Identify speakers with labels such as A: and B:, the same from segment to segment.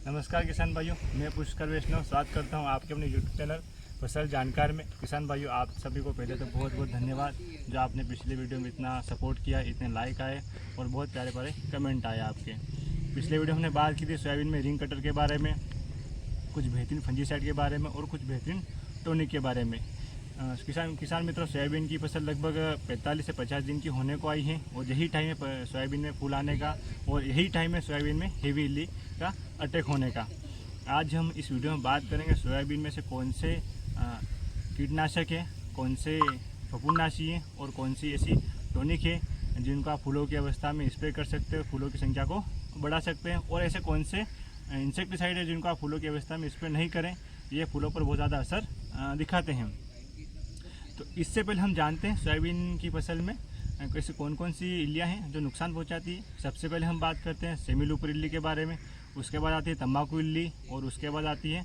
A: नमस्कार किसान भाइयों, मैं पुष्कर वैष्णव स्वागत करता हूं आपके अपने यूट्यूब चैनल फसल जानकार में। किसान भाइयों, आप सभी को पहले तो बहुत बहुत धन्यवाद जो आपने पिछले वीडियो में इतना सपोर्ट किया, इतने लाइक आए और बहुत प्यारे प्यारे कमेंट आए आपके। पिछले वीडियो हमने बात की थी सोयाबीन में रिंग कटर के बारे में, कुछ बेहतरीन फंजीसाइड के बारे में और कुछ बेहतरीन टॉनिक के बारे में। किसान मित्रों, सोयाबीन की फसल लगभग 45 से 50 दिन की होने को आई है और यही टाइम है सोयाबीन में फूल आने का और यही टाइम है सोयाबीन में हेवी इल्ली का अटैक होने का। आज हम इस वीडियो में बात करेंगे सोयाबीन में से कौन से कीटनाशक है, कौन से फफूंदनाशी है और कौन सी ऐसी टॉनिक है जिनको आप फूलों की अवस्था में स्प्रे कर सकते हो, फूलों की संख्या को बढ़ा सकते हैं, और ऐसे कौन से इंसेक्टिसाइड है जिनको आप फूलों की अवस्था में स्प्रे नहीं करें, ये फूलों पर बहुत ज़्यादा असर दिखाते हैं। तो इससे पहले हम जानते हैं सोयाबीन की फसल में कैसे कौन कौन सी इल्लियाँ हैं जो नुकसान पहुंचाती है। सबसे पहले हम बात करते हैं सेमी लूपर इल्ली के बारे में, उसके बाद आती है तंबाकू इल्ली और उसके बाद आती है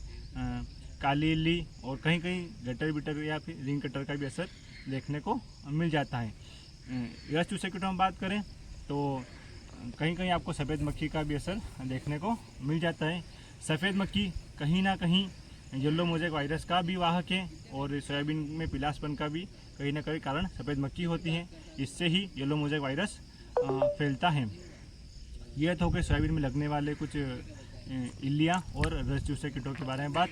A: काली इल्ली, और कहीं कहीं गटर बिटर या फिर रिंग कटर का भी असर देखने को मिल जाता है। रस चूसे की हम बात करें तो कहीं कहीं आपको सफ़ेद मक्खी का भी असर देखने को मिल जाता है। सफ़ेद मक्खी कहीं ना कहीं येलो मोज़ेक वायरस का भी वाहक है और सोयाबीन में पीलासपन का भी कहीं ना कहीं कारण सफ़ेद मक्खी होती है, इससे ही येलो मोज़ेक वायरस फैलता है। यह तो हो गए सोयाबीन में लगने वाले कुछ इल्लियाँ और रस चूसे कीटों के बारे में बात।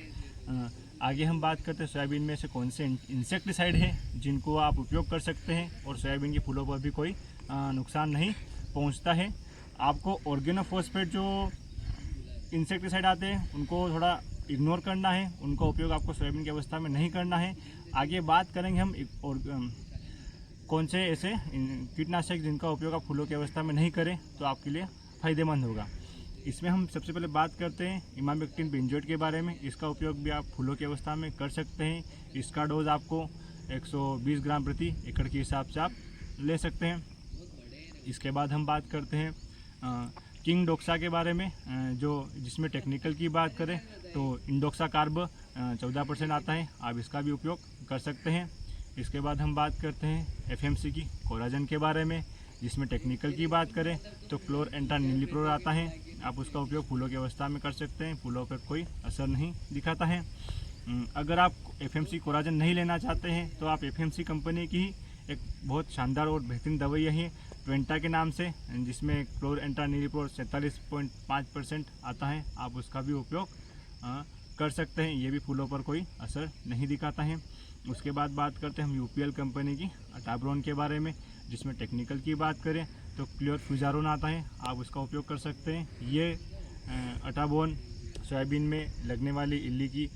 A: आगे हम बात करते हैं सोयाबीन में से कौन से इंसेक्टिसाइड है जिनको आप उपयोग कर सकते हैं और सोयाबीन के फूलों पर भी कोई नुकसान नहीं पहुंचता है। आपको ऑर्गेनोफॉस्फेट जो इंसेक्टिसाइड आते हैं उनको थोड़ा इग्नोर करना है, उनका उपयोग आपको सोयाबीन की अवस्था में नहीं करना है। आगे बात करेंगे हम और कौन से ऐसे कीटनाशक जिनका उपयोग आप फूलों की अवस्था में नहीं करें तो आपके लिए फ़ायदेमंद होगा। इसमें हम सबसे पहले बात करते हैं इमामेक्टिन बेंजोएट के बारे में। इसका उपयोग भी आप फूलों की अवस्था में कर सकते हैं। इसका डोज आपको 120 ग्राम प्रति एकड़ के हिसाब से आप ले सकते हैं। इसके बाद हम बात करते हैं किंग डोक्सा के बारे में, जो जिसमें टेक्निकल की बात करें तो इंडोक्सा कार्ब 14% आता है, आप इसका भी उपयोग कर सकते हैं। इसके बाद हम बात करते हैं एफएमसी की कोराजन के बारे में, जिसमें टेक्निकल की बात करें तो क्लोरएंटानिलिप्रोल आता है, आप उसका उपयोग फूलों की अवस्था में कर सकते हैं, फूलों पर कोई असर नहीं दिखाता है। अगर आप एफएमसी कोराजन नहीं लेना चाहते हैं तो आप एफएमसी कंपनी की एक बहुत शानदार और बेहतरीन दवाई है ट्वेंटा के नाम से, जिसमें क्लोरएंटानिलिप्रोल 47.5% आता है, आप उसका भी उपयोग कर सकते हैं, ये भी फूलों पर कोई असर नहीं दिखाता है। उसके बाद बात करते हैं हम यूपीएल कंपनी की अटाब्रोन के बारे में, जिसमें टेक्निकल की बात करें तो क्लियोरफ्यूजारोन आता है, आप उसका उपयोग कर सकते हैं। ये अटाबोन सोयाबीन में लगने वाली इल्ली की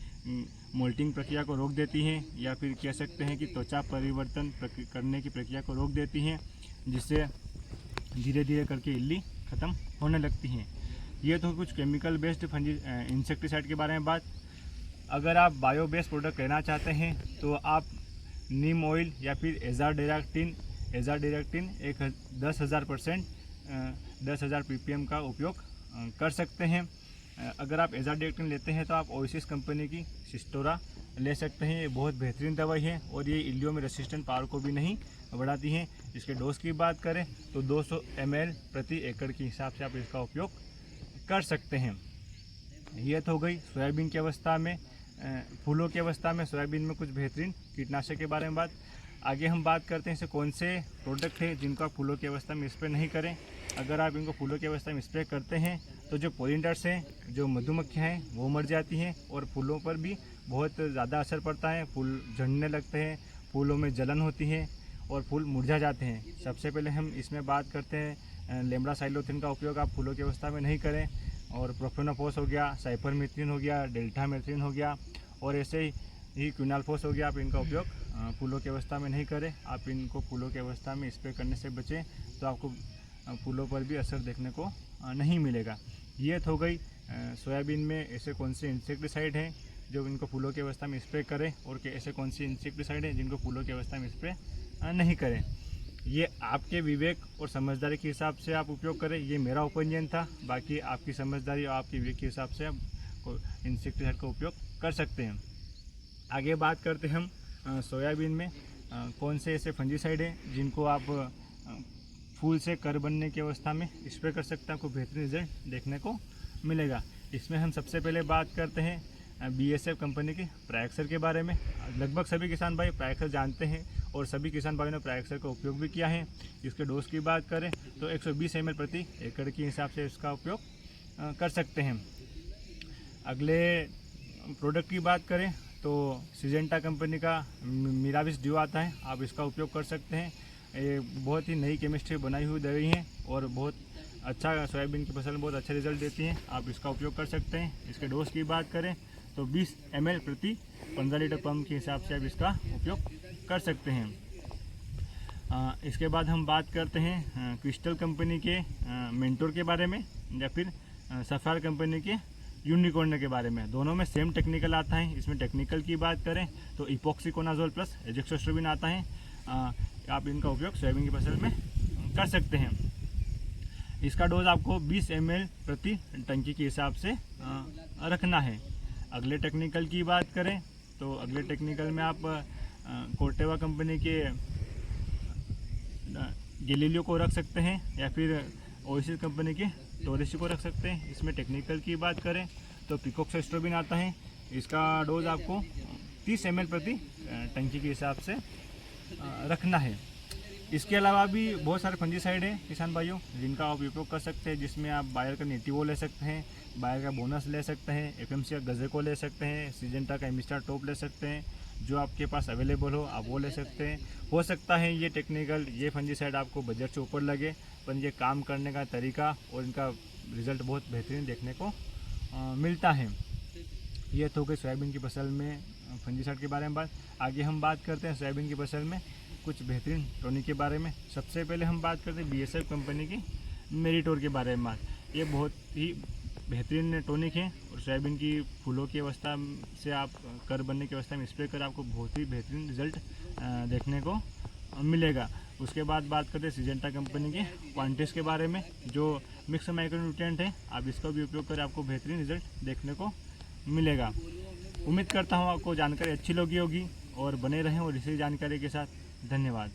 A: मोल्टिंग प्रक्रिया को रोक देती हैं, या फिर कह सकते हैं कि त्वचा परिवर्तन करने की प्रक्रिया को रोक देती हैं, जिससे धीरे धीरे करके इल्ली ख़त्म होने लगती हैं। ये तो कुछ केमिकल बेस्ड इंसेक्टिसाइड के बारे में बात। अगर आप बायो बेस्ड प्रोडक्ट लेना चाहते हैं तो आप नीम ऑयल या फिर एजाडिरेक्टिन 10,000 ppm का उपयोग कर सकते हैं। अगर आप एजाडिरेक्टिन लेते हैं तो आप ओएसिस कंपनी की सिस्टोरा ले सकते हैं, ये बहुत बेहतरीन दवाई है और ये इल्लियों में रेसिस्टेंट पावर को भी नहीं बढ़ाती है। इसके डोज की बात करें तो 200 ml प्रति एकड़ के हिसाब से आप इसका उपयोग कर सकते हैं। ये तो हो गई सोयाबीन की अवस्था में, फूलों की अवस्था में सोयाबीन में कुछ बेहतरीन कीटनाशक के बारे में बात। आगे हम बात करते हैं ऐसे कौन से प्रोडक्ट हैं जिनको आप फूलों की अवस्था में स्प्रे नहीं करें। अगर आप इनको फूलों की अवस्था में स्प्रे करते हैं तो जो पोलिनेटर्स हैं, जो मधुमक्खियाँ हैं, वो मर जाती हैं और फूलों पर भी बहुत ज़्यादा असर पड़ता है, फूल झड़ने लगते हैं, फूलों में जलन होती है और फूल मुरझा जाते हैं। सबसे पहले हम इसमें बात करते हैं लेम्ब्रासाइलोथिन का उपयोग आप फूलों की अवस्था में नहीं करें, और प्रोफेनोफॉस हो गया, साइपरमेथ्रिन हो गया, डेल्टामेथ्रिन हो गया और ऐसे ही क्विनाल्फोस हो गया, आप इनका उपयोग फूलों की अवस्था में नहीं करें। आप इनको फूलों की अवस्था में स्प्रे करने से बचें तो आपको फूलों पर भी असर देखने को नहीं मिलेगा। ये तो हो गई सोयाबीन में ऐसे कौन से इंसेक्टिसाइड हैं जो इनको फूलों की अवस्था में स्प्रे करें और ऐसे कौन सी इंसेक्टिसाइड हैं जिनको फूलों की अवस्था में स्प्रे नहीं करें। ये आपके विवेक और समझदारी के हिसाब से आप उपयोग करें, ये मेरा ओपिनियन था। बाकी आपकी समझदारी और आपके विवेक के हिसाब से आप इंसेक्टिसाइड का उपयोग कर सकते हैं। आगे बात करते हैं हम सोयाबीन में कौन से ऐसे फंजीसाइड हैं जिनको आप फूल से कर बनने की अवस्था में स्प्रे कर सकते हैं, आपको बेहतरीन रिजल्ट देखने को मिलेगा। इसमें हम सबसे पहले बात करते हैं BASF कंपनी के प्रायक्सर के बारे में। लगभग सभी किसान भाई प्रायक्सर जानते हैं और सभी किसान भाइयों ने प्रायक्सर का उपयोग भी किया है। इसके डोज की बात करें तो 120 ml प्रति एकड़ के हिसाब से इसका उपयोग कर सकते हैं। अगले प्रोडक्ट की बात करें तो सिजेंटा कंपनी का मिराविस ड्यू आता है, आप इसका उपयोग कर सकते हैं। ये बहुत ही नई केमिस्ट्री बनाई हुई दवाई है और बहुत अच्छा सोयाबीन की फसल में बहुत अच्छा रिजल्ट देती हैं, आप इसका उपयोग कर सकते हैं। इसके डोज की बात करें तो 20 ml प्रति 15 लीटर पंप के हिसाब से आप इसका उपयोग कर सकते हैं। इसके बाद हम बात करते हैं क्रिस्टल कंपनी के मेंटोर के बारे में या फिर सफायर कंपनी के यूनिकॉर्न के बारे में। दोनों में सेम टेक्निकल आता है। इसमें टेक्निकल की बात करें तो इपॉक्सीकोनाजोल प्लस एजेक्सोस्ट्रोबिन आता है, आप इनका उपयोग सोयाबीन की फसल में कर सकते हैं। इसका डोज आपको 20 ml प्रति टंकी के हिसाब से रखना है। अगले टेक्निकल की बात करें तो अगले टेक्निकल में आप कोर्टेवा कंपनी के गैलीलियो को रख सकते हैं या फिर ओएसिस कंपनी के टोरेसी को रख सकते हैं। इसमें टेक्निकल की बात करें तो पिकोक्सास्ट्रोबिन आता है, इसका डोज आपको 30 ml प्रति टंकी के हिसाब से रखना है। इसके अलावा भी बहुत सारे फंजीसाइड हैं किसान भाइयों जिनका आप उपयोग कर सकते हैं, जिसमें आप बायर का नेटिवो ले सकते हैं, बायर का बोनस ले सकते हैं, FMC का गजेको ले सकते हैं, सिजेंटा का एमिस्टार टॉप ले सकते हैं। जो आपके पास अवेलेबल हो आप वो ले सकते हैं। हो सकता है ये टेक्निकल ये फंजीसाइड आपको बजट से ऊपर लगे, पर ये काम करने का तरीका और इनका रिज़ल्ट बहुत बेहतरीन देखने को मिलता है। ये तो गई सोयाबीन की फसल में फंजीसाइड के बारे में बात। आगे हम बात करते हैं सोयाबीन की फसल में कुछ बेहतरीन टॉनिक के बारे में। सबसे पहले हम बात करते हैं BASF कंपनी की मेरिटोर के बारे में। ये बहुत ही बेहतरीन टॉनिक है और सोयाबीन की फूलों की अवस्था से आप कर बनने की अवस्था में स्प्रे कर आपको बहुत ही बेहतरीन रिजल्ट देखने को मिलेगा। उसके बाद बात करते हैं सिजेंटा कंपनी के क्वांटिस के बारे में, जो मिक्स माइक्रोन्यूट्रिएंट है, आप इसका भी उपयोग कर आपको बेहतरीन रिजल्ट देखने को मिलेगा। उम्मीद करता हूँ आपको जानकारी अच्छी लगी होगी और बने रहें और इसी जानकारी के साथ। धन्यवाद।